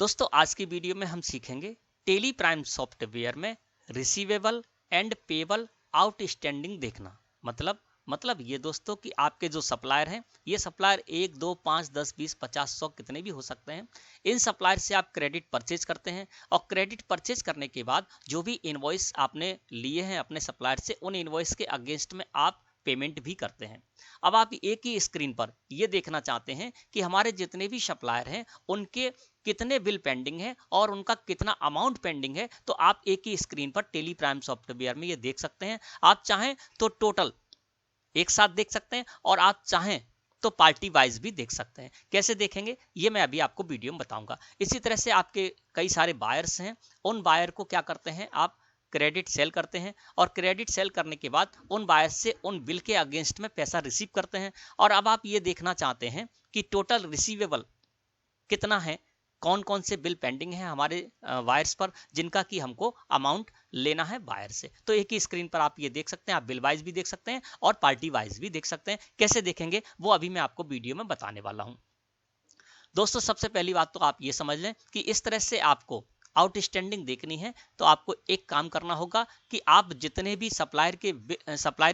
दोस्तों आज की वीडियो में हम सीखेंगे टेली प्राइम सॉफ्टवेयर में रिसीवेबल एंड पेबल आउटस्टैंडिंग देखना। मतलब ये दोस्तों कि आपके जो सप्लायर हैं, ये सप्लायर 1 2 5 10 20 50 100 कितने भी हो सकते हैं। इन सप्लायर से आप क्रेडिट परचेज करते हैं और क्रेडिट परचेज करने के बाद जो भी इनवॉइस आपने लिए हैं अपने सप्लायर से, उन इनवॉइस के अगेंस्ट में आप पेमेंट भी करते हैं। अब आप एक ही स्क्रीन पर ये देखना चाहते हैं कि हमारे जितने भी सप्लायर हैं उनके कितने बिल पेंडिंग है और उनका कितना अमाउंट पेंडिंग है, तो आप एक ही स्क्रीन पर टेली प्राइम सॉफ्टवेयर में ये देख सकते हैं। आप चाहें तो टोटल एक साथ देख सकते हैं और आप चाहें तो पार्टी वाइज भी देख सकते हैं। कैसे देखेंगे ये मैं अभी आपको वीडियो में बताऊंगा। इसी तरह से आपके कई सारे बायर्स हैं, उन बायर को क्या करते हैं आप क्रेडिट सेल करते हैं और क्रेडिट सेल करने के बाद उन बायर्स से उन बिल के अगेंस्ट में पैसा रिसीव करते हैं। और अब आप ये देखना चाहते हैं कि टोटल रिसीवेबल कितना है, कौन कौन से बिल पेंडिंग है हमारे वायर्स पर जिनका कि हमको अमाउंट लेना है वायर से। तो एक ही स्क्रीन पर आप ये देख सकते हैं, आप बिल वाइज भी देख सकते हैं और पार्टी वाइज भी देख सकते हैं। कैसे देखेंगे वो अभी मैं आपको वीडियो में बताने वाला हूं। दोस्तों सबसे पहली बात तो आप ये समझ लें कि इस तरह से आपको आउटस्टैंडिंग देखनी है तो आपको एक काम करना होगा कि आप जितने भी सप्लायर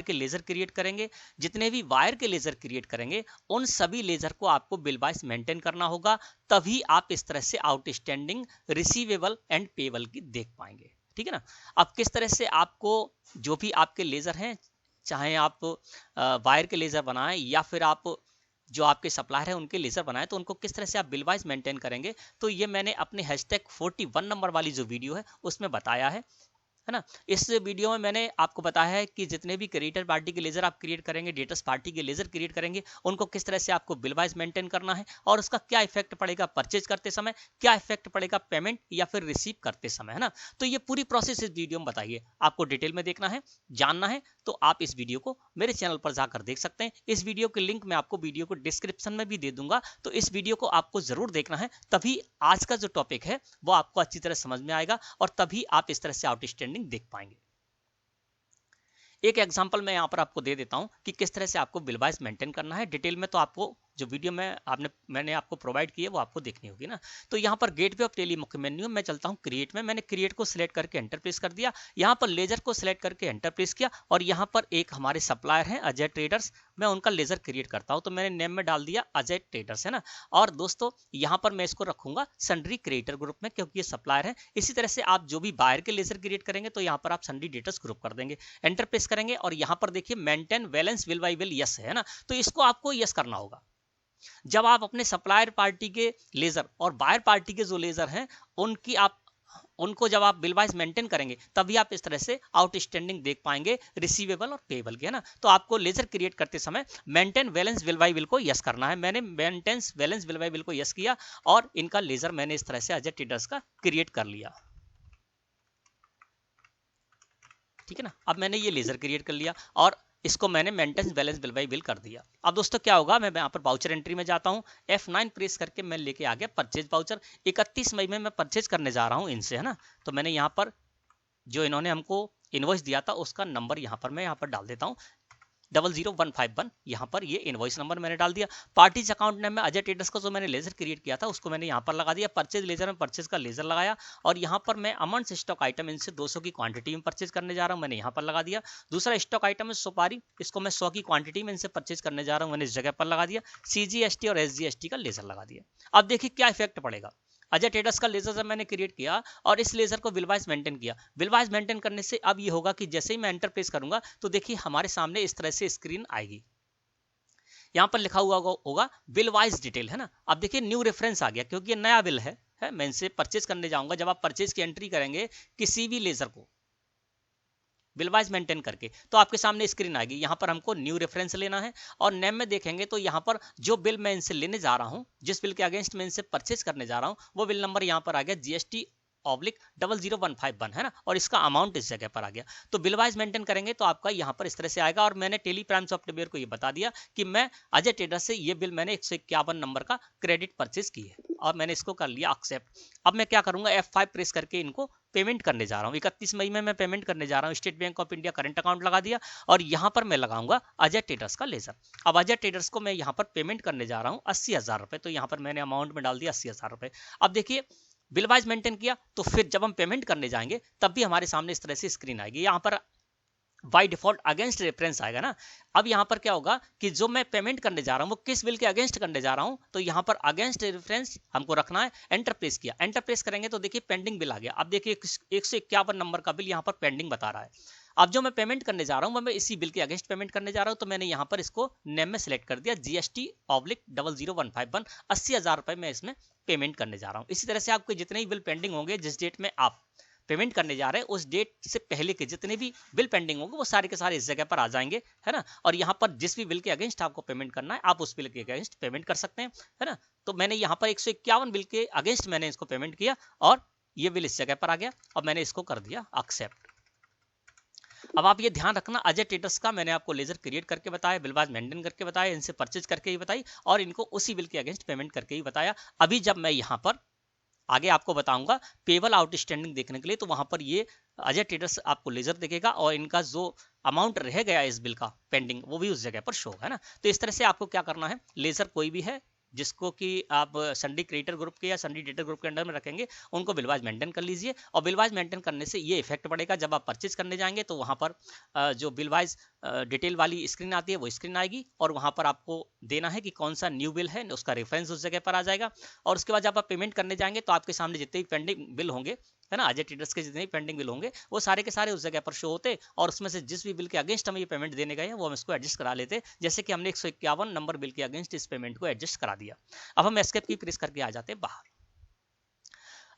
के लेजर क्रिएट करेंगे, जितने भी वायर के लेजर क्रिएट करेंगे, उन सभी लेजर को आपको बिल वाइज मेंटेन करना होगा। तभी आप इस तरह से आउटस्टैंडिंग, रिसीवेबल एंड पेबल की देख पाएंगे। ठीक है ना। अब किस तरह से आपको जो भी आपके लेजर हैं, चाहे आप वायर के लेजर बनाएं या फिर आप जो आपके सप्लायर है उनके लेजर बनाए, तो उनको किस तरह से आप बिल वाइज मेंटेन करेंगे, तो ये मैंने अपने #41 नंबर वाली जो वीडियो है उसमें बताया है ना। इस वीडियो में मैंने आपको बताया है कि जितने भी क्रिएटर पार्टी के लेजर आप क्रिएट करेंगे, डेटस पार्टी के लेजर क्रिएट करेंगे, उनको किस तरह से आपको बिल वाइज मेंटेन करना है और उसका क्या इफेक्ट पड़ेगा परचेज करते समय, क्या इफेक्ट पड़ेगा पेमेंट या फिर रिसीव करते समय, है ना। तो ये पूरी प्रोसेस इस वीडियो में बताइए। आपको डिटेल में देखना है, जानना है, तो आप इस वीडियो को मेरे चैनल पर जाकर देख सकते हैं। इस वीडियो के लिंक मैं आपको वीडियो को डिस्क्रिप्शन में भी दे दूंगा, तो इस वीडियो को आपको जरूर देखना है, तभी आज का जो टॉपिक है वो आपको अच्छी तरह समझ में आएगा और तभी आप इस तरह से आउटस्टैंडिंग देख पाएंगे। एक एग्जांपल मैं यहाँ पर आपको दे देता हूँ कि किस तरह से आपको बिल वाइज मेंटेन करना है। डिटेल में तो आपको जो वीडियो में मैंने आपको प्रोवाइड की है वो आपको देखनी होगी ना। तो यहाँ पर गेटवे ऑफ टेली मुख्य मेन्यू मैं चलता हूँ क्रिएट में। मैंने क्रिएट को सिलेक्ट करके एंटर प्रेस कर दिया, यहाँ पर लेजर को सिलेक्ट करके एंटर प्रेस किया और यहाँ पर एक हमारे सप्लायर हैं अजय ट्रेडर्स, मैं उनका लेजर क्रिएट करता हूँ, तो मैंने नेम में डाल दिया अजय ट्रेडर्स, है ना। और दोस्तों यहाँ पर मैं इसको रखूंगा सन्ड्री क्रिएटर ग्रुप में, क्योंकि ये सप्लायर है। इसी तरह से आप जो भी बायर के लेजर क्रिएट करेंगे तो यहाँ पर आप सन्ड्री डेटर्स ग्रुप कर देंगे, एंटर प्रेस करेंगे और यहाँ पर देखिए maintain balance bill by bill yes है ना, तो इसको आपको यस करना होगा। जब आप अपने सप्लायर पार्टी के लेजर और बायर पार्टी के जो लेजर हैं उनको जब आप बिल वाइज मेंटेन करेंगे तभी आप इस तरह से आउटस्टैंडिंग देख पाएंगे रिसीवेबल और पेबल के, है ना। तो आपको लेजर क्रिएट करते समय maintain balance bill by bill को यस करना है। मैंने maintain balance bill by bill को यस किया और इनका लेजर मैंने इस तरह से अजय ट्रेडर्स का क्रिएट कर लिया। ठीक है ना। अब मैंने ये लेजर क्रिएट कर लिया और इसको मैंने maintain balance bill by bill कर दिया। अब दोस्तों क्या होगा, मैं यहाँ पर वाउचर एंट्री में जाता हूँ, F9 प्रेस करके मैं लेके आ गया परचेज वाउचर। 31 मई में मैं परचेज करने जा रहा हूँ इनसे, है ना। तो मैंने यहाँ पर जो इन्होंने हमको इनवॉइस दिया था उसका नंबर यहाँ पर मैं यहाँ पर डाल देता हूँ 00151। यहाँ पर ये इनवॉइस नंबर मैंने डाल दिया। पार्टीज अकाउंट नेम में अजय ट्रेडर्स का जो मैंने लेजर क्रिएट किया था उसको मैंने यहाँ पर लगा दिया। परचेज लेजर में परचेज का लेजर लगाया और यहाँ पर मैं अमन स्टॉक आइटम इनसे 200 की क्वांटिटी में परचेज करने जा रहा हूँ, मैंने यहाँ पर लगा दिया। दूसरा स्टॉक आइटम है सुपारी, इसको मैं 100 की क्वांटिटी में इनसे परचेज करने जा रहा हूँ, मैंने इस जगह पर लगा दिया। CGST और SGST का लेजर लगा दिया। अब देखिए क्या इफेक्ट पड़ेगा। अजय ट्रेडर्स का लेजर जब मैंने क्रिएट किया और इस लेजर को बिल वाइज मेंटेन किया, बिल वाइज मेंटेन करने से अब ये होगा कि जैसे ही मैं एंटर प्रेस करूंगा तो देखिए हमारे सामने इस तरह से स्क्रीन आएगी। यहाँ पर लिखा हुआ होगा बिल वाइज डिटेल, है ना। अब देखिए न्यू रेफरेंस आ गया क्योंकि ये नया बिल है मैं इनसे परचेज करने जाऊंगा। जब आप परचेज की एंट्री करेंगे किसी भी लेजर को बिल वाइज मेंटेन करके तो आपके सामने स्क्रीन आएगी। यहाँ पर हमको न्यू रेफरेंस लेना है और नेम में देखेंगे तो यहाँ पर जो बिल मैं इनसे लेने जा रहा हूँ, जिस बिल के अगेंस्ट मैं इनसे परचेज करने जा रहा हूँ, वो बिल नंबर यहाँ पर आ गया GST/00151, है ना। और इसका अमाउंट इस जगह पर आ गया। तो बिल वाइज मेंटेन करेंगे तो आपका यहाँ पर इस तरह से आएगा। और मैंने टेली प्राइम सॉफ्टवेयर को ये बता दिया कि मैं अजय ट्रेडर्स से ये बिल मैंने 151 नंबर का क्रेडिट परचेज की है और मैंने इसको कर लिया एक्सेप्ट। अब मैं क्या करूंगा, F5 प्रेस करके इनको पेमेंट करने जा रहा हूँ। 31 मई में मैं पेमेंट करने जा रहा हूँ। State bank of India current account लगा दिया और यहाँ पर मैं लगाऊंगा अजय ट्रेडर्स का लेजर। अब अजय ट्रेडर्स को मैं यहाँ पर पेमेंट करने जा रहा हूँ 80,000 रुपए, तो यहाँ पर मैंने अमाउंट में डाल दिया 80,000 रुपए। अब देखिए बिल वाइज मेंटेन किया तो फिर जब हम पेमेंट करने जाएंगे तब भी हमारे सामने इस तरह से स्क्रीन आएगी। यहाँ पर बाय डिफॉल्ट अगेंस्ट रेफरेंस आएगा ना। अब यहाँ पर क्या होगा कि जो मैं पेमेंट करने जा रहा हूँ वो किस बिल के अगेंस्ट करने जा रहा हूँ, तो यहाँ पर अगेंस्ट रेफरेंस हमको रखना है। एंटर प्रेस किया, एंटर प्रेस करेंगे तो देखिए पेंडिंग बिल आ गया। अब देखिए 151 नंबर का बिल यहाँ पर पेंडिंग बता रहा है। अब जो मैं पेमेंट करने जा रहा हूँ मैं इसी बिल के अगेंस्ट पेमेंट करने जा रहा हूँ, तो मैंने यहाँ पर इसको नेम में सिलेक्ट कर दिया GST/00151। 80,000 रुपए मैं इसमें पेमेंट करने जा रहा हूँ। इसी तरह से आपके जितने भी बिल पेंडिंग होंगे, जिस डेट में आप पेमेंट करने जा रहे हैं उस डेट से पहले के जितने भी बिल पेंडिंग होंगे वो सारे के सारे इस जगह पर आ जाएंगे, है ना। और यहाँ पर जिस भी बिल के अगेंस्ट आपको पेमेंट करना है आप उस बिल के अगेंस्ट पेमेंट कर सकते हैं, है ना। तो मैंने यहाँ पर 151 बिल के अगेंस्ट मैंने इसको पेमेंट किया और ये बिल इस जगह पर आ गया और मैंने इसको कर दिया एक्सेप्ट। अब आप ये ध्यान रखना, अजय ट्रेडर्स का मैंने आपको लेजर क्रिएट करके बताया, बिल वाइज मेंटेन करके बताया, इनसे परचेज करके ही बताई और इनको उसी बिल के अगेंस्ट पेमेंट करके ही बताया। अभी जब मैं यहाँ पर आगे आपको बताऊंगा पेबल आउटस्टैंडिंग देखने के लिए, तो वहां पर ये अजय ट्रेडर्स आपको लेजर देखेगा और इनका जो अमाउंट रह गया इस बिल का पेंडिंग वो भी उस जगह पर शो है ना। तो इस तरह से आपको क्या करना है, लेजर कोई भी है जिसको कि आप सन्डी क्रिएटर ग्रुप के या सन्डी डेटर ग्रुप के अंडर में रखेंगे उनको बिल वाइज मेंटेन कर लीजिए। और बिल वाइज मेंटेन करने से ये इफेक्ट पड़ेगा, जब आप परचेज करने जाएंगे तो वहां पर जो बिल वाइज डिटेल वाली स्क्रीन आती है वो स्क्रीन आएगी और वहां पर आपको देना है कि कौन सा न्यू बिल है, उसका रेफरेंस उस जगह पर आ जाएगा। और उसके बाद जब आप पेमेंट करने जाएंगे तो आपके सामने जितने भी पेंडिंग बिल होंगे, है ना, अजय ट्रेडर्स के जितने भी पेंडिंग बिल होंगे वो सारे के सारे उस जगह पर शो होते और उसमें से जिस भी बिल के अगेंस्ट हम ये पेमेंट देने गए हैं वो हम इसको एडजस्ट करा लेते, जैसे कि हमने 151 नंबर बिल के अगेंस्ट इस पेमेंट को एडजस्ट करा दिया। अब हम एस्केप की प्रेस करके आ जाते हैं बाहर।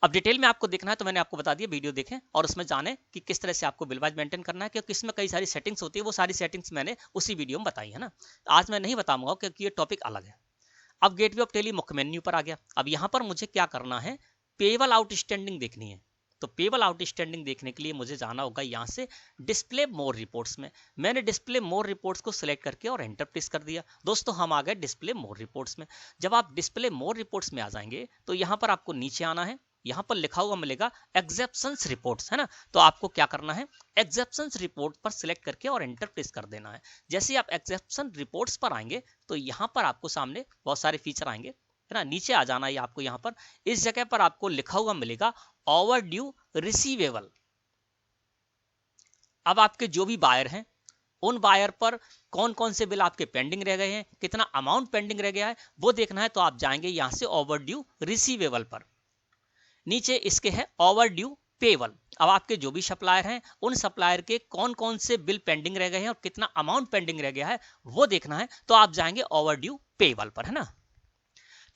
अब डिटेल में आपको देखना है तो मैंने आपको बता दिया, वीडियो देखें और उसमें जाने कि किस तरह से आपको बिल वाइज मेंटेन करना है, क्योंकि इसमें कई सारी सेटिंग्स होती है, वो सारी सेटिंग्स मैंने उसी वीडियो में बताई है ना। आज मैं नहीं बताऊंगा क्योंकि ये टॉपिक अलग है। अब गेटवे ऑफ टेली मुख्य मेन्यू पर आ गया। अब यहाँ पर मुझे क्या करना है, पेबल आउटस्टैंडिंग देखनी है। तो पेबल आउटस्टैंडिंग देखने के लिए मुझे जाना होगा यहाँ से डिस्प्ले मोर रिपोर्ट्स में। मैंने डिस्प्ले मोर रिपोर्ट्स को सिलेक्ट करके और एंटर प्रेस कर दिया। दोस्तों हम आ गए डिस्प्ले मोर रिपोर्ट्स में। जब आप डिस्प्ले मोर रिपोर्ट्स में आ जाएंगे तो यहाँ पर आपको नीचे आना है, यहाँ पर लिखा हुआ मिलेगा एक्सेप्शंस रिपोर्ट्स, है ना। तो आपको क्या करना है, एक्सेप्शंस रिपोर्ट पर सिलेक्ट करके और एंटर प्रेस कर देना है। जैसे आप एक्सेप्शन रिपोर्ट्स पर आएंगे तो यहाँ पर आपको सामने बहुत सारे फीचर आएंगे, है ना। नीचे आ जाना है आपको, यहाँ पर इस जगह पर आपको लिखा हुआ मिलेगा ओवर ड्यू रिसीवेबल। अब आपके जो भी बायर हैं उन बायर पर कौन कौन से बिल आपके पेंडिंग रह गए हैं, कितना अमाउंट पेंडिंग रह गया है वो देखना है। तो आप जाएंगे यहाँ से ओवर ड्यू रिसीवेबल पर, नीचे इसके है ओवर ड्यू पेबल। अब आपके जो भी सप्लायर हैं उन सप्लायर के कौन कौन से बिल पेंडिंग रह गए हैं और कितना अमाउंट पेंडिंग रह गया है वो देखना है। तो आप जाएंगे ओवर ड्यू पेबल पर, है ना।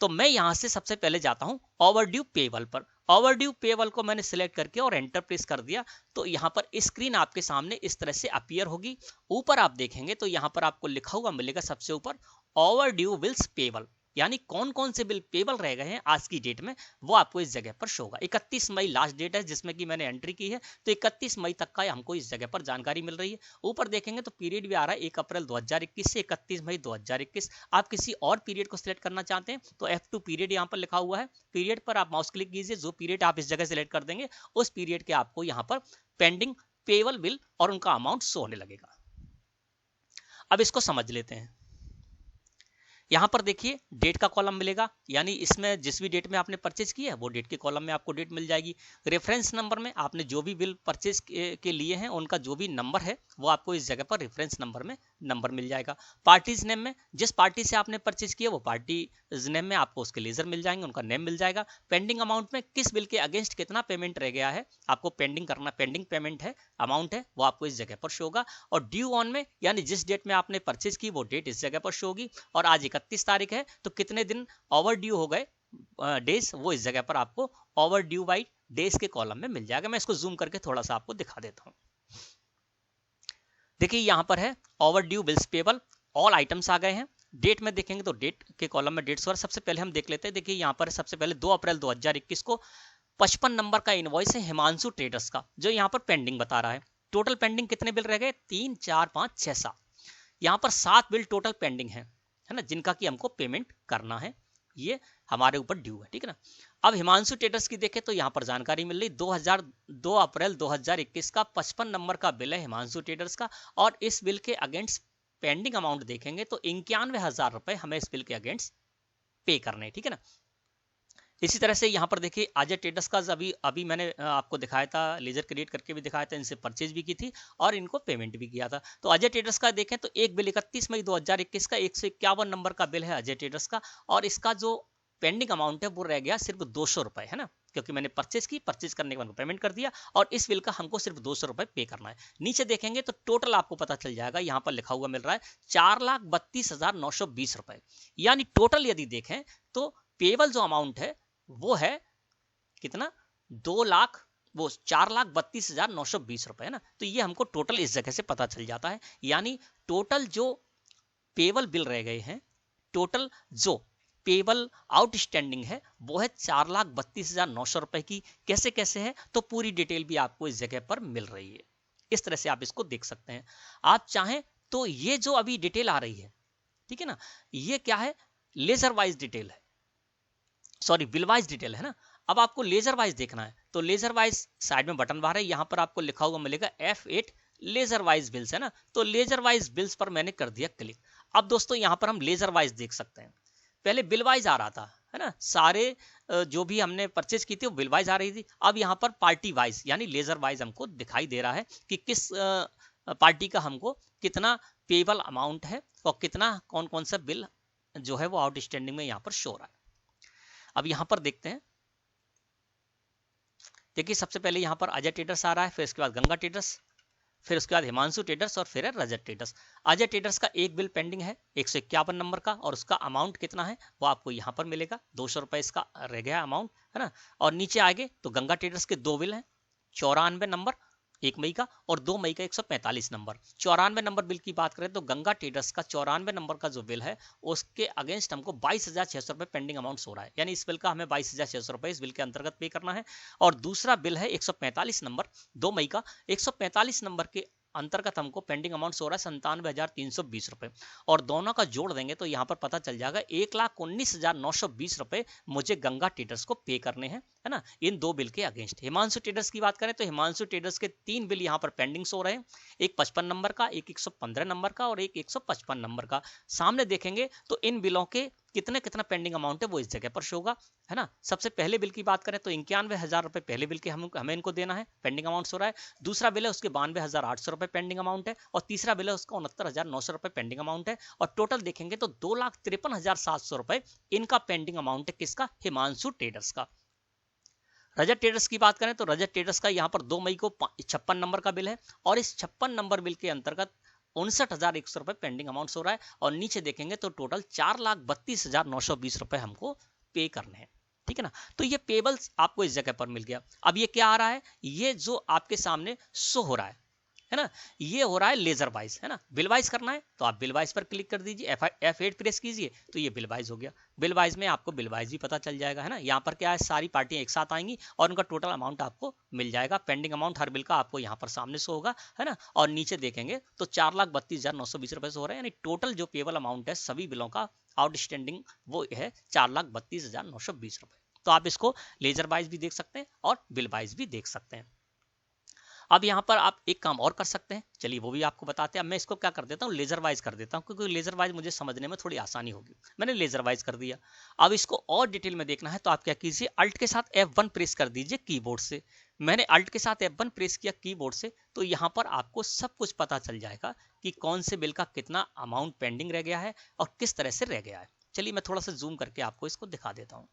तो मैं यहां से सबसे पहले जाता हूं ओवर ड्यू पेबल पर। ओवर ड्यू पेबल को मैंने सिलेक्ट करके और एंटर प्रेस कर दिया। तो यहां पर स्क्रीन आपके सामने इस तरह से अपीयर होगी। ऊपर आप देखेंगे तो यहां पर आपको लिखा हुआ मिलेगा सबसे ऊपर ओवर ड्यू बिल्स पेबल, यानी कौन कौन से बिल पेबल रह गए हैं आज की डेट में वो आपको इस जगह पर शो होगा। 31 मई लास्ट डेट है जिसमें कि मैंने एंट्री की है, तो 31 मई तक का हमको इस जगह पर जानकारी मिल रही है। ऊपर देखेंगे तो पीरियड भी आ रहा है 1 अप्रैल 2021 से 31 मई 2021। आप किसी और पीरियड को सिलेक्ट करना चाहते हैं तो F2 पीरियड यहाँ पर लिखा हुआ है, पीरियड पर आप माउस क्लिक कीजिए, जो पीरियड आप इस जगह सिलेक्ट कर देंगे उस पीरियड के आपको यहाँ पर पेंडिंग पेबल बिल और उनका अमाउंट शो होने लगेगा। अब इसको समझ लेते हैं। यहां पर देखिए डेट का कॉलम मिलेगा, यानी इसमें जिस भी डेट में आपने परचेज किया है वो डेट के कॉलम में आपको डेट मिल जाएगी। रेफरेंस नंबर में आपने जो भी बिल परचेज के लिए हैं उनका जो भी नंबर है वो आपको इस जगह पर रेफरेंस नंबर में नंबर मिल जाएगा। पार्टीज नेम में जिस पार्टी से आपने परचेज किया वो पार्टी नेम में आपको उसके लेजर मिल जाएंगे, उनका नेम मिल जाएगा। पेंडिंग अमाउंट में किस बिल के अगेंस्ट कितना पेमेंट रह गया है आपको पेंडिंग करना, पेंडिंग पेमेंट है अमाउंट है वो आपको इस जगह पर शो होगा। और ड्यू ऑन में यानी जिस डेट में आपने परचेज की वो डेट इस जगह पर शो होगी। और आज 31 तारीख है तो कितने दिन ओवर ड्यू हो गए डेज वो इस जगह पर आपको ओवर ड्यू बाई डेज के कॉलम में मिल जाएगा। मैं इसको जूम करके थोड़ा सा आपको दिखा देता हूं। देखिए यहां पर है overdue bills payable, all items आ गए हैं। डेट में देखेंगे तो डेट के कॉलम में डेट्स और सबसे पहले हम देख लेते हैं। देखिए यहां पर सबसे पहले 2 अप्रैल 2021 को 55 नंबर का इनवॉइस है हिमांशु ट्रेडर्स का, जो यहां पर पेंडिंग बता रहा है। टोटल पेंडिंग कितने बिल रह गए, 3 4 5 6 7, यहां पर 7 बिल टोटल पेंडिंग है ना, जिनका कि हमको पेमेंट करना है, ये हमारे ऊपर ड्यू है, ठीक है ना। अब हिमांशु ट्रेडर्स की देखें तो यहाँ पर जानकारी मिल रही 2 अप्रैल 2021 का 55 नंबर का बिल है हिमांशु ट्रेडर्स का। और इस बिल के अगेंस्ट पेंडिंग अमाउंट देखेंगे तो 91,000 रुपए हमें इस बिल के अगेंस्ट पे करने, ठीक है ना। इसी तरह से यहाँ पर देखिए अजय ट्रेडर्स का अभी अभी मैंने आपको दिखाया था, लेजर क्रिएट करके भी दिखाया था, इनसे परचेज भी की थी और इनको पेमेंट भी किया था। तो अजय ट्रेडर्स का देखें तो एक बिल 31 मई 2021 का 151 नंबर का बिल है अजय ट्रेडर्स का, और इसका जो पेंडिंग अमाउंट है वो रह गया सिर्फ 200 रुपए, है ना, क्योंकि मैंने परचेज करने के बाद पेमेंट कर दिया और इस बिल का हमको सिर्फ 200 रुपए पे करना है। नीचे देखेंगे तो टोटल आपको पता चल जाएगा, यहाँ पर लिखा हुआ मिल रहा है 4,32,920 रुपए, यानी टोटल यदि देखें तो पेबल जो अमाउंट है वो है कितना, 4,32,920 रुपए, है ना। तो ये हमको टोटल इस जगह से पता चल जाता है, यानी टोटल जो पेबल बिल रह गए हैं, टोटल जो पेबल आउटस्टैंडिंग है वो है 4,32,900 रुपए की। कैसे कैसे है तो पूरी डिटेल भी आपको इस जगह पर मिल रही है, इस तरह से आप इसको देख सकते हैं। आप चाहें तो ये जो अभी डिटेल आ रही है, ठीक है ना, ये क्या है, लेजर वाइज डिटेल है, सॉरी बिल वाइज डिटेल है ना। अब आपको लेजर वाइज देखना है तो लेजर वाइज साइड में बटन बार है, यहां पर आपको लिखा हुआ मिलेगा F8 लेजर वाइज बिल्स, है ना। तो लेजर वाइज बिल्स पर मैंने कर दिया क्लिक। अब दोस्तों यहां पर हम लेजर वाइज देख सकते हैं, पहले बिल वाइज आ रहा था, है ना, सारे जो भी हमने परचेज की थी वो बिल वाइज आ रही थी। अब यहाँ पर पार्टी वाइज यानी लेजर वाइज हमको दिखाई दे रहा है कि किस पार्टी का हमको कितना पेबल अमाउंट है और कितना कौन कौन सा बिल जो है वो आउटस्टैंडिंग में यहाँ पर शो हो रहा है। अब यहाँ पर देखते हैं, देखिए सबसे पहले यहाँ पर अजय ट्रेडर्स आ रहा है, फिर इसके बाद गंगा ट्रेडर्स, फिर उसके बाद हिमांशु ट्रेडर्स और फिर है रजत ट्रेडर्स। अजय ट्रेडर्स का एक बिल पेंडिंग है 151 नंबर का और उसका अमाउंट कितना है वो आपको यहाँ पर मिलेगा, 200 रुपए इसका रह गया अमाउंट, है ना। और नीचे आगे तो गंगा ट्रेडर्स के दो बिल हैं, 94 नंबर 1 मई का और 2 मई का 145 नंबर। 94 नंबर बिल की बात करें तो गंगा ट्रेडर्स का 94 नंबर का जो बिल है उसके अगेंस्ट हमको 22,600 रुपए पेंडिंग अमाउंट हो रहा है, यानी इस बिल का हमें 22,600 रुपए इस बिल के अंतर्गत पे करना है। और दूसरा बिल है 145 नंबर 2 मई का, 145 नंबर के अंतर्गत हमको पेंडिंग अमाउंट हो रहा है 97,320 रुपए, और दोनों का जोड़ देंगे तो यहाँ पर पता चल जाएगा 1,19,920 रुपए मुझे गंगा ट्रेडर्स को पे करने हैं, है ना, इन दो बिल के अगेंस्ट। हिमांशु ट्रेडर्स की बात करें तो हिमांशु ट्रेडर्स के 3 बिल यहाँ पर पेंडिंग हो रहे हैं, एक 55 नंबर का, एक 115 नंबर का और एक 155 नंबर का। सामने देखेंगे तो इन बिलों के कितना कितना पेंडिंग अमाउंट है वो इस जगह पर शो होगा, है ना। सबसे पहले बिल की बात करें तो 91,000 रुपए पहले बिल के हमें इनको देना है, पेंडिंग अमाउंट हो रहा है। दूसरा बिल है उसके 92,800 रुपए पेंडिंग अमाउंट है और तीसरा बिल है उसका 69,900 रुपए पेंडिंग अमाउंट है। और टोटल देखेंगे तो 2,53,700 रुपए इनका पेंडिंग अमाउंट है, किसका, हिमांशु ट्रेडर्स का। रजत ट्रेडर्स की बात करें तो रजत ट्रेडर्स का यहाँ पर 2 मई को 56 नंबर का बिल है और इस 56 नंबर बिल के अंतर्गत 59,100 रुपए पेंडिंग अमाउंट हो रहा है। और नीचे देखेंगे तो टोटल 4,32,920 रुपए हमको पे करने हैं, ठीक है ना। तो ये पेबल्स आपको इस जगह पर मिल गया। अब ये क्या आ रहा है, ये जो आपके सामने शो हो रहा है ना, ये हो रहा है लेजर वाइज, है ना। बिल वाइज करना है तो आप बिल वाइज पर क्लिक कर दीजिए, F8 प्रेस कीजिए तो ये बिल वाइज हो गया। बिल वाइज में आपको बिल वाइज भी पता चल जाएगा, है ना। यहाँ पर क्या है, सारी पार्टियां एक साथ आएंगी और उनका टोटल अमाउंट आपको मिल जाएगा। पेंडिंग अमाउंट हर बिल का आपको यहाँ पर सामने शो होगा, है ना। और नीचे देखेंगे तो 4,32,920 रुपए से हो रहे हैं, यानी टोटल जो पेबल अमाउंट है सभी बिलों का आउटस्टैंडिंग वो है 4,32,920 रुपए। तो आप इसको लेजर वाइज भी देख सकते हैं और बिल वाइज भी देख सकते हैं। अब यहाँ पर आप एक काम और कर सकते हैं, चलिए वो भी आपको बताते हैं। अब मैं इसको क्या कर देता हूँ, लेजर वाइज कर देता हूँ, क्योंकि लेजर वाइज मुझे समझने में थोड़ी आसानी होगी। मैंने लेजर वाइज कर दिया। अब इसको और डिटेल में देखना है तो आप क्या कीजिए, अल्ट के साथ F1 प्रेस कर दीजिए कीबोर्ड से। मैंने अल्ट के साथ F1 प्रेस किया कीबोर्ड से तो यहाँ पर आपको सब कुछ पता चल जाएगा कि कौन से बिल का कितना अमाउंट पेंडिंग रह गया है और किस तरह से रह गया है। चलिए मैं थोड़ा सा जूम करके आपको इसको दिखा देता हूँ।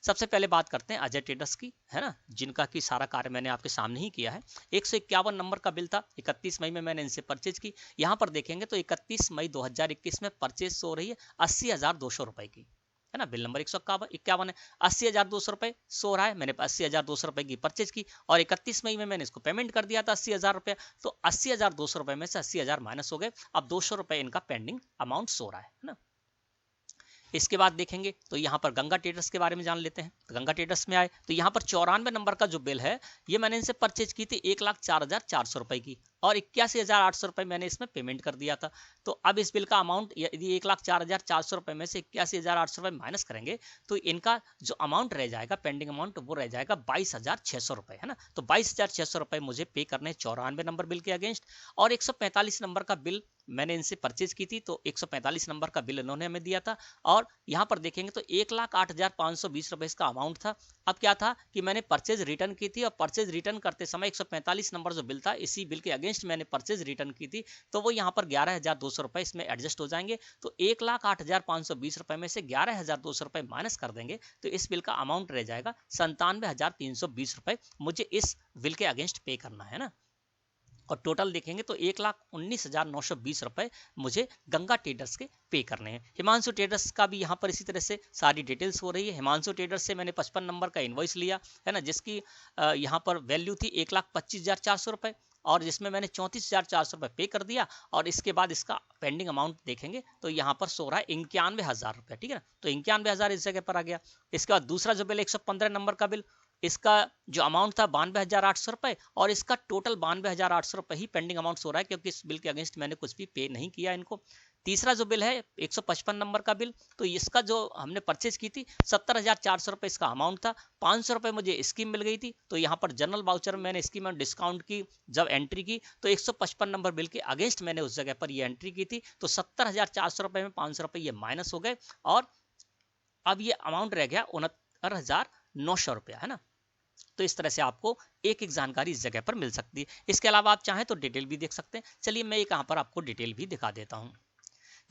सबसे पहले बात करते हैं अजय ट्रेडर्स की, है ना, जिनका कि सारा कार्य मैंने आपके सामने ही किया है। 151 नंबर का बिल था, 31 मई में मैंने इनसे परचेज की। यहाँ पर देखेंगे तो 31 मई 2021 में परचेज हो रही है 80,200 रुपए की, है ना। बिल नंबर 151 है, 80,200 रुपए सो रहा है। मैंने 80,200 रुपए की परचेज की और 31 मई में मैंने इसको पेमेंट कर दिया था 80,000 रुपए। तो 80,200 रुपए में से 80,000 माइनस हो गए, अब 200 रुपए इनका पेंडिंग अमाउंट सो रहा है ना। इसके बाद देखेंगे तो यहाँ पर गंगा ट्रेडर्स के बारे में जान लेते हैं। तो गंगा ट्रेडर्स में आए तो यहाँ पर 94 नंबर का जो बिल है ये मैंने इनसे परचेज की थी 1,04,400 रुपए की और 81,800 रुपए मैंने इसमें पेमेंट कर दिया था। तो अब इस बिल का अमाउंट यदि 1,04,400 रुपए में से 81,800 रुपए माइनस करेंगे तो इनका जो अमाउंट रह जाएगा पेंडिंग अमाउंट वो रह जाएगा 22,600 रुपए, है ना। तो 22,600 रुपए मुझे पे करने 94 नंबर बिल के अगेंस्ट। और 145 नंबर का बिल मैंने इनसे परचेज की थी, तो 145 नंबर का बिल इन्होंने हमें दिया था। और यहाँ पर देखेंगे तो 1,08,520 रुपए इसका अमाउंट था। अब क्या था कि मैंने परचेज रिटर्न की थी, और परचेज रिटर्न करते समय 145 नंबर जो बिल था, इसी बिल के अगेंस्ट मैंने परचेज रिटर्न की थी, तो वो यहाँ पर 11,200 रुपए इसमें एडजस्ट हो जाएंगे। तो 1,08,520 रुपए में से 11,200 रुपए माइनस कर देंगे, तो इस बिल का अमाउंट रह जाएगा 97,320 रुपए मुझे इस बिल के अगेंस्ट पे करना है ना। और टोटल देखेंगे तो 1,19,920 रुपए मुझे गंगा ट्रेडर्स के पे करने हैं। हिमांशु ट्रेडर्स का भी यहाँ पर इसी तरह से सारी डिटेल्स हो रही है। हिमांशु ट्रेडर्स से मैंने 55 नंबर का इनवॉइस लिया है ना, जिसकी यहाँ पर वैल्यू थी 1,25,400 रुपए, और जिसमें मैंने 34,400 रुपए पे कर दिया। और इसके बाद इसका पेंडिंग अमाउंट देखेंगे तो यहाँ पर सो रहा है 91,000 रुपए, ठीक है ना। तो 91,000 इस जगह पर आ गया। इसके बाद दूसरा जो बिल 115 नंबर का बिल, इसका जो अमाउंट था 92,800 रुपए, और इसका टोटल 92,800 रुपए ही पेंडिंग अमाउंट हो रहा है, क्योंकि इस बिल के अगेंस्ट मैंने कुछ भी पे नहीं किया इनको। तीसरा जो बिल है 155 नंबर का बिल, तो इसका जो हमने परचेज की थी 70,400 रुपए इसका अमाउंट था। 500 रुपए मुझे स्कीम मिल गई थी, तो यहाँ पर जनरल वाउचर में मैंने स्कीम में डिस्काउंट की जब एंट्री की, तो 155 नंबर बिल के अगेंस्ट मैंने उस जगह पर ये एंट्री की थी। तो 70,400 रुपए में 500 रुपए ये माइनस हो गए, और अब ये अमाउंट रह गया 69,900 रुपया, है ना। तो इस तरह से आपको एक एक जानकारी इस जगह पर मिल सकती है। इसके अलावा आप चाहें तो डिटेल भी देख सकते हैं। चलिए मैं एक यहाँ पर आपको डिटेल भी दिखा देता हूँ।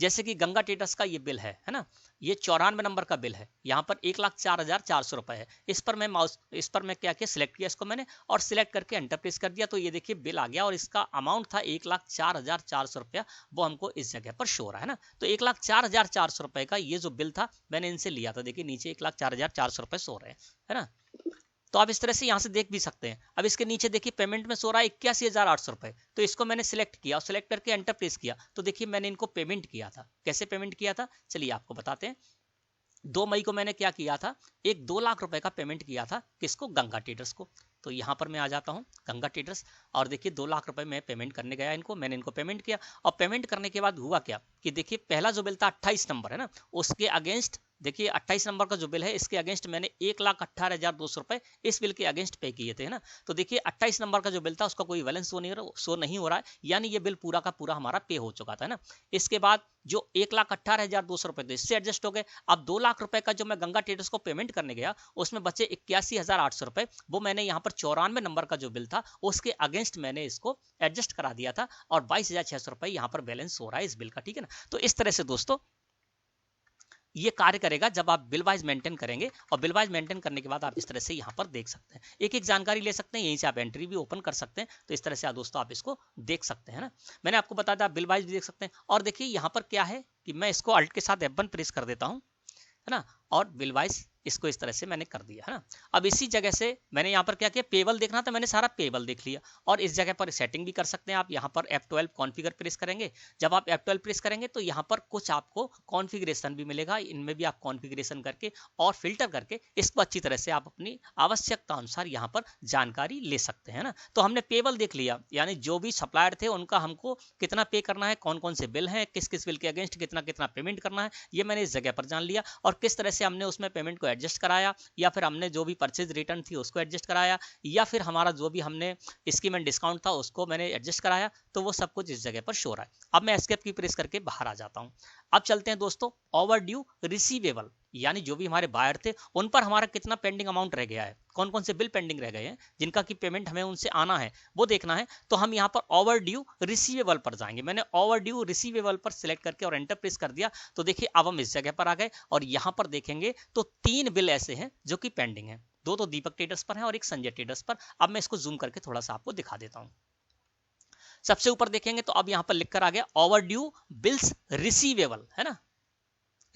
जैसे कि गंगा ट्रेडर्स का ये बिल है ना, ये 94 नंबर का बिल है। यहाँ पर 1,04,400 रुपए है। इस पर मैं क्या किया, सिलेक्ट किया इसको मैंने, और सिलेक्ट करके एंटर प्रेस कर दिया, तो ये देखिए बिल आ गया, और इसका अमाउंट था 1,04,400 रुपया, वो हमको इस जगह पर शो रहा है ना। तो 1,04,400 रुपए का ये जो बिल था मैंने इनसे लिया था, देखिए नीचे 1,04,400 रुपए शो रहे हैं, है ना। तो आप इस तरह से यहाँ से देख भी सकते हैं। अब इसके नीचे देखिए पेमेंट में सो रहा है 81,800 रुपए, तो इसको मैंने सिलेक्ट किया और सिलेक्ट करके एंटर प्रेस किया, तो देखिए मैंने इनको पेमेंट किया था। कैसे पेमेंट किया था, चलिए आपको बताते हैं। 2 मई को मैंने क्या किया था, एक 2 लाख रुपए का पेमेंट किया था, किसको, गंगा ट्रेडर्स को। तो यहाँ पर मैं आ जाता हूँ गंगा ट्रेडर्स, और देखिए 2 लाख रुपए मैं पेमेंट करने गया इनको, मैंने इनको पेमेंट किया। और पेमेंट करने के बाद हुआ क्या कि देखिए पहला जो बिल था 28 नंबर है ना, उसके अगेंस्ट देखिए 28 नंबर का जो बिल है इसके अगेंस्ट मैंने 1,18,200 रुपए इस बिल के अगेंस्ट पे किए थे, है ना। तो देखिए 28 नंबर का जो बिल था उसका कोई बैलेंस शो नहीं हो रहा है, यानी ये बिल पूरा का पूरा हमारा पे हो चुका था, है ना। इसके बाद जो 1,18,200 रुपए थे इससे एडजस्ट हो गए। अब 2 लाख रुपए का जो मैं गंगा ट्रेडर्स को पेमेंट करने गया उसमें बचे 81,800 रुपए, वो मैंने यहाँ पर 94 नंबर का जो बिल था उसके अगेंस्ट मैंने इसको एडजस्ट करा दिया था, और 22,600 रुपए यहाँ पर बैलेंस हो रहा है इस बिल का, ठीक है ना। तो इस तरह से दोस्तों ये कार्य करेगा जब आप बिल वाइज मेंटेन करेंगे, और बिल वाइज मेंटेन करने के बाद आप इस तरह से यहाँ पर देख सकते हैं, एक एक जानकारी ले सकते हैं, यहीं से आप एंट्री भी ओपन कर सकते हैं। तो इस तरह से दोस्तों आप इसको देख सकते हैं ना। मैंने आपको बताया था बिल वाइज भी देख सकते हैं। और देखिए यहाँ पर क्या है कि मैं इसको अल्ट के साथ F1 प्रेस कर देता हूँ, है ना, और बिल वाइज इसको इस तरह से मैंने कर दिया, है ना। अब इसी जगह से मैंने यहाँ पर क्या किया, पेबल देखना था, मैंने सारा पेबल देख लिया। और इस जगह पर सेटिंग भी कर सकते हैं आप, यहाँ पर F12 कॉन्फ़िगर प्रेस करेंगे। जब आप F12 प्रेस करेंगे तो यहाँ पर कुछ आपको कॉन्फ़िगरेशन भी मिलेगा, इनमें भी आप कॉन्फ़िगरेशन करके और फिल्टर करके इसको अच्छी तरह से आप अपनी आवश्यकता अनुसार यहाँ पर जानकारी ले सकते हैं ना। तो हमने पेबल देख लिया, यानी जो भी सप्लायर थे उनका हमको कितना पे करना है, कौन कौन से बिल हैं, किस किस बिल के अगेंस्ट कितना कितना पेमेंट करना है, ये मैंने इस जगह पर जान लिया। और किस तरह से हमने उसमें पेमेंट को एडजस्ट कराया, या फिर हमने जो भी परचेज रिटर्न थी उसको एडजस्ट कराया, या फिर हमारा जो भी हमने स्कीम एंड डिस्काउंट था उसको मैंने एडजस्ट कराया, तो वो सब कुछ इस जगह पर शो रहा है। अब मैं एस्केप की प्रेस करके बाहर आ जाता हूं। अब चलते हैं दोस्तों ओवरड्यू रिसीवेबल, यानी जो भी हमारे बायर थे उन पर हमारा कितना पेंडिंग अमाउंट रह गया है, कौन कौन से बिल पेंडिंग रह गए हैं जिनका की पेमेंट हमें उनसे आना है वो देखना है। तो हम यहाँ पर ओवरड्यू रिसीवेबल पर जाएंगे। मैंने ओवरड्यू रिसीवेबल पर सिलेक्ट करके और एंटर प्रेस कर दिया, तो देखिए अब हम इस जगह पर आ गए, और यहाँ पर देखेंगे तो 3 बिल ऐसे हैं जो कि पेंडिंग है। 2 तो दीपक ट्रेडर्स पर है और एक संजय ट्रेडर्स पर। अब मैं इसको जूम करके थोड़ा सा आपको दिखा देता हूँ। सबसे ऊपर देखेंगे तो अब यहाँ पर लिखकर आ गया ओवरड्यू बिल्स रिसीवेबल, है ना।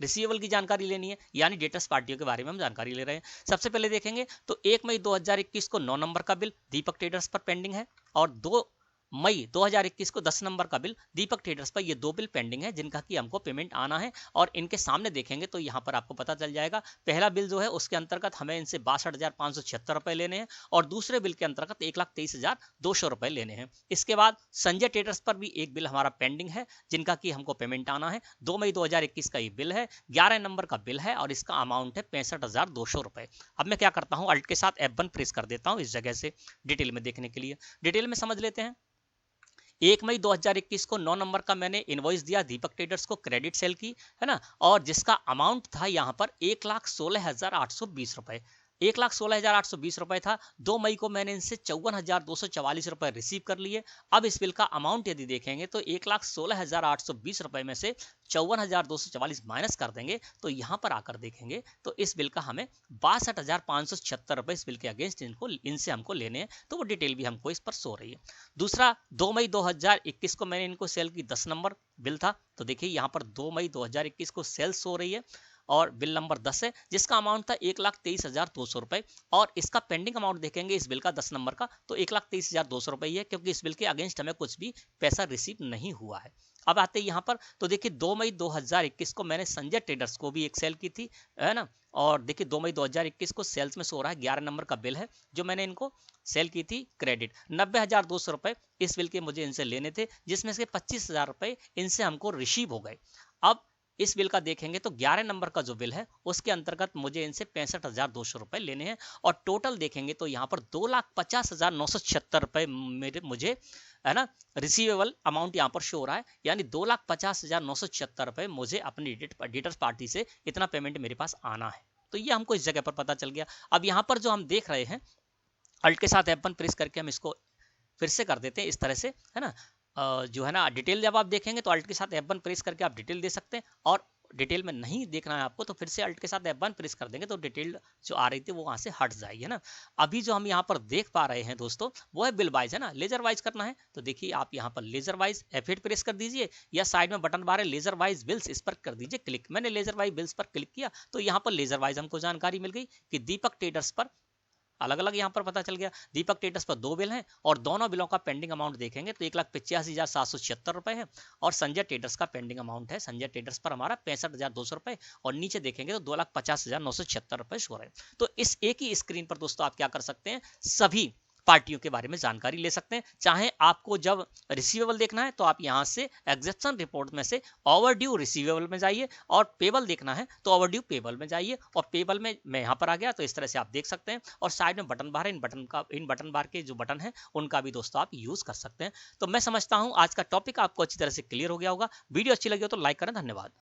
रिसीवेबल की जानकारी लेनी है, यानी डेटस पार्टियों के बारे में हम जानकारी ले रहे हैं। सबसे पहले देखेंगे तो 1 मई 2021 को 9 नंबर का बिल दीपक ट्रेडर्स पर पेंडिंग है, और 2 मई 2021 को 10 नंबर का बिल दीपक ट्रेडर्स पर, ये 2 बिल पेंडिंग है जिनका कि हमको पेमेंट आना है। और इनके सामने देखेंगे तो यहाँ पर आपको पता चल जाएगा, पहला बिल जो है उसके अंतर्गत हमें इनसे 62,576 रुपए लेने हैं, और दूसरे बिल के अंतर्गत 1,23,200 रुपए लेने हैं। इसके बाद संजय ट्रेडर्स पर भी एक बिल हमारा पेंडिंग है जिनका कि हमको पेमेंट आना है। 2 मई 2021 का ये बिल है, 11 नंबर का बिल है, और इसका अमाउंट है 65,200 रुपए। अब मैं क्या करता हूँ, अल्ट के साथ F1 प्रेस कर देता हूँ इस जगह से डिटेल में देखने के लिए। डिटेल में समझ लेते हैं। 1 मई 2021 को 9 नंबर का मैंने इनवॉइस दिया दीपक ट्रेडर्स को, क्रेडिट सेल की, है ना, और जिसका अमाउंट था यहाँ पर 1,16,820 रुपए, 1,16,820 रुपए था। 2 मई को मैंने इनसे 54,244 रुपए रिसीव कर लिए। अब इस बिल का अमाउंट यदि देखेंगे तो 1,16,820 रुपए में से 54,244 माइनस कर देंगे तो यहाँ पर आकर देखेंगे तो इस बिल का हमें 62,576 रुपए इस बिल के अगेंस्ट इनसे हमको लेने हैं। तो वो डिटेल भी हमको इस पर शो रही है। दूसरा, 2 मई 2021 को मैंने इनको सेल की 10 नंबर बिल था, तो देखिए यहाँ पर 2 मई 2021 को सेल्स हो रही है और बिल नंबर 10 है जिसका अमाउंट था 1,23,200 रुपए, और इसका पेंडिंग अमाउंट देखेंगे इस बिल का 10 नंबर का तो 1,23,200 रुपए ही है, क्योंकि इस बिल के अगेंस्ट हमें कुछ भी पैसा रिसीव नहीं हुआ है। अब आते हैं यहाँ पर, तो देखिए 2 मई 2021 को मैंने संजय ट्रेडर्स को भी एक सेल की थी, है ना, और देखिए 2 मई 2021 को सेल्स में सो रहा है 11 नंबर का बिल है जो मैंने इनको सेल की थी क्रेडिट, 90,200 रुपए इस बिल के मुझे इनसे लेने थे, जिसमें से 25,000 रुपए इनसे हमको रिसीव हो गए। अब इस बिल का देखेंगे तो 11 नंबर का जो बिल है उसके अंतर्गत मुझे इनसे 65,200 रुपए लेने हैं, और टोटल देखेंगे तो यहाँ पर 2,50,976 रुपए मेरे मुझे, है ना, रिसीवेबल अमाउंट यहाँ पर शो हो रहा है, यानी 2,50,976 रुपए मुझे अपनी डिटेल्स पार्टी से इतना पेमेंट मेरे पास आना है। तो ये हमको इस जगह पर पता चल गया। अब यहाँ पर जो हम देख रहे हैं, अल्ट के साथ F1 प्रेस करके हम इसको फिर से कर देते हैं इस तरह से, है ना, जो है ना डिटेल जब आप देखेंगे तो अल्ट के साथ F1 प्रेस करके आप डिटेल दे सकते हैं, और डिटेल में नहीं देखना है आपको तो फिर से अल्ट के साथ F1 प्रेस कर देंगे तो डिटेल जो आ रही थी वो वहां से हट जाएगी, है ना। अभी जो हम यहाँ पर देख पा रहे हैं दोस्तों वो है बिल वाइज, है ना, लेजर वाइज करना है तो देखिए आप यहाँ पर लेजर वाइज F8 प्रेस कर दीजिए, या साइड में बटन बार है लेजर वाइज बिल्स, इस पर कर दीजिए क्लिक। मैंने लेजर वाइज बिल्स पर क्लिक किया तो यहाँ पर लेजर वाइज हमको जानकारी मिल गई कि दीपक ट्रेडर्स पर अलग अलग यहाँ पर पता चल गया। दीपक ट्रेडर्स पर 2 बिल हैं और दोनों बिलों का पेंडिंग अमाउंट देखेंगे तो 1,85,776 रुपए है, और संजय ट्रेडर्स का पेंडिंग अमाउंट है संजय ट्रेडर्स पर हमारा 65,200 रुपए, और नीचे देखेंगे तो 2,50,976 रुपए शो रहे हैं। तो इस एक ही स्क्रीन पर दोस्तों आप क्या कर सकते हैं, सभी पार्टियों के बारे में जानकारी ले सकते हैं। चाहे आपको जब रिसीवेबल देखना है तो आप यहां से एग्जेप्शन रिपोर्ट में से ओवरड्यू रिसीवेबल में जाइए, और पेबल देखना है तो ओवरड्यू पेबल में जाइए, और पेबल में मैं यहां पर आ गया तो इस तरह से आप देख सकते हैं, और साइड में बटन बार है, इन बटन बार के जो बटन है उनका भी दोस्तों आप यूज कर सकते हैं। तो मैं समझता हूं आज का टॉपिक आपको अच्छी तरह से क्लियर हो गया होगा। वीडियो अच्छी लगी हो तो लाइक करें। धन्यवाद।